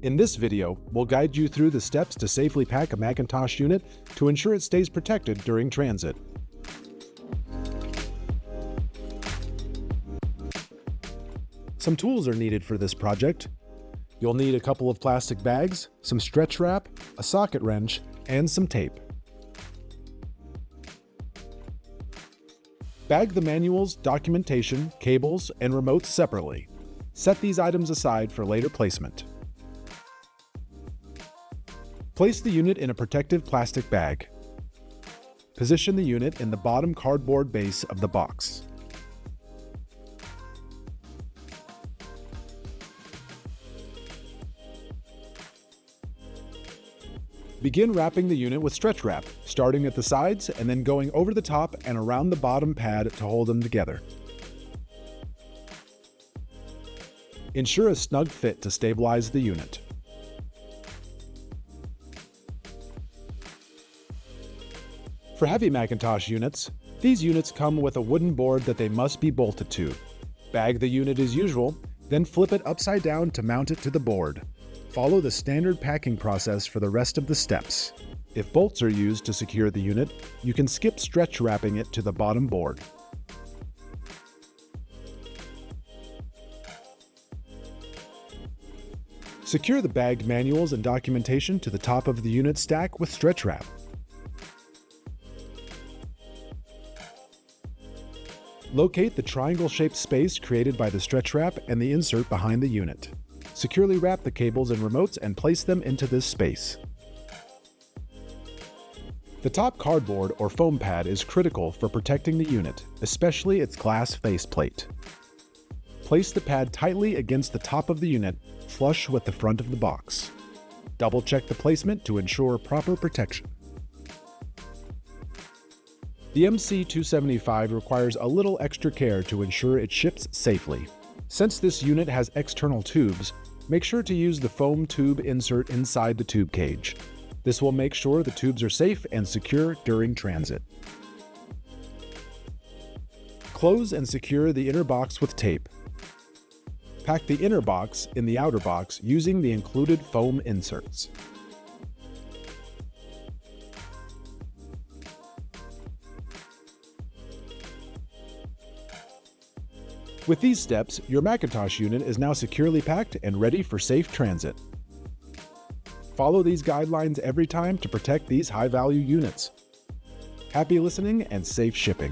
In this video, we'll guide you through the steps to safely pack a McIntosh unit to ensure it stays protected during transit. Some tools are needed for this project. You'll need a couple of plastic bags, some stretch wrap, a socket wrench, and some tape. Bag the manuals, documentation, cables, and remotes separately. Set these items aside for later placement. Place the unit in a protective plastic bag. Position the unit in the bottom cardboard base of the box. Begin wrapping the unit with stretch wrap, starting at the sides and then going over the top and around the bottom pad to hold them together. Ensure a snug fit to stabilize the unit. For heavy McIntosh units, these units come with a wooden board that they must be bolted to. Bag the unit as usual, then flip it upside down to mount it to the board. Follow the standard packing process for the rest of the steps. If bolts are used to secure the unit, you can skip stretch wrapping it to the bottom board. Secure the bagged manuals and documentation to the top of the unit stack with stretch wrap. Locate the triangle-shaped space created by the stretch wrap and the insert behind the unit. Securely wrap the cables and remotes and place them into this space. The top cardboard or foam pad is critical for protecting the unit, especially its glass faceplate. Place the pad tightly against the top of the unit, flush with the front of the box. Double-check the placement to ensure proper protection. The MC275 requires a little extra care to ensure it ships safely. Since this unit has external tubes, make sure to use the foam tube insert inside the tube cage. This will make sure the tubes are safe and secure during transit. Close and secure the inner box with tape. Pack the inner box in the outer box using the included foam inserts. With these steps, your McIntosh unit is now securely packed and ready for safe transit. Follow these guidelines every time to protect these high-value units. Happy listening and safe shipping.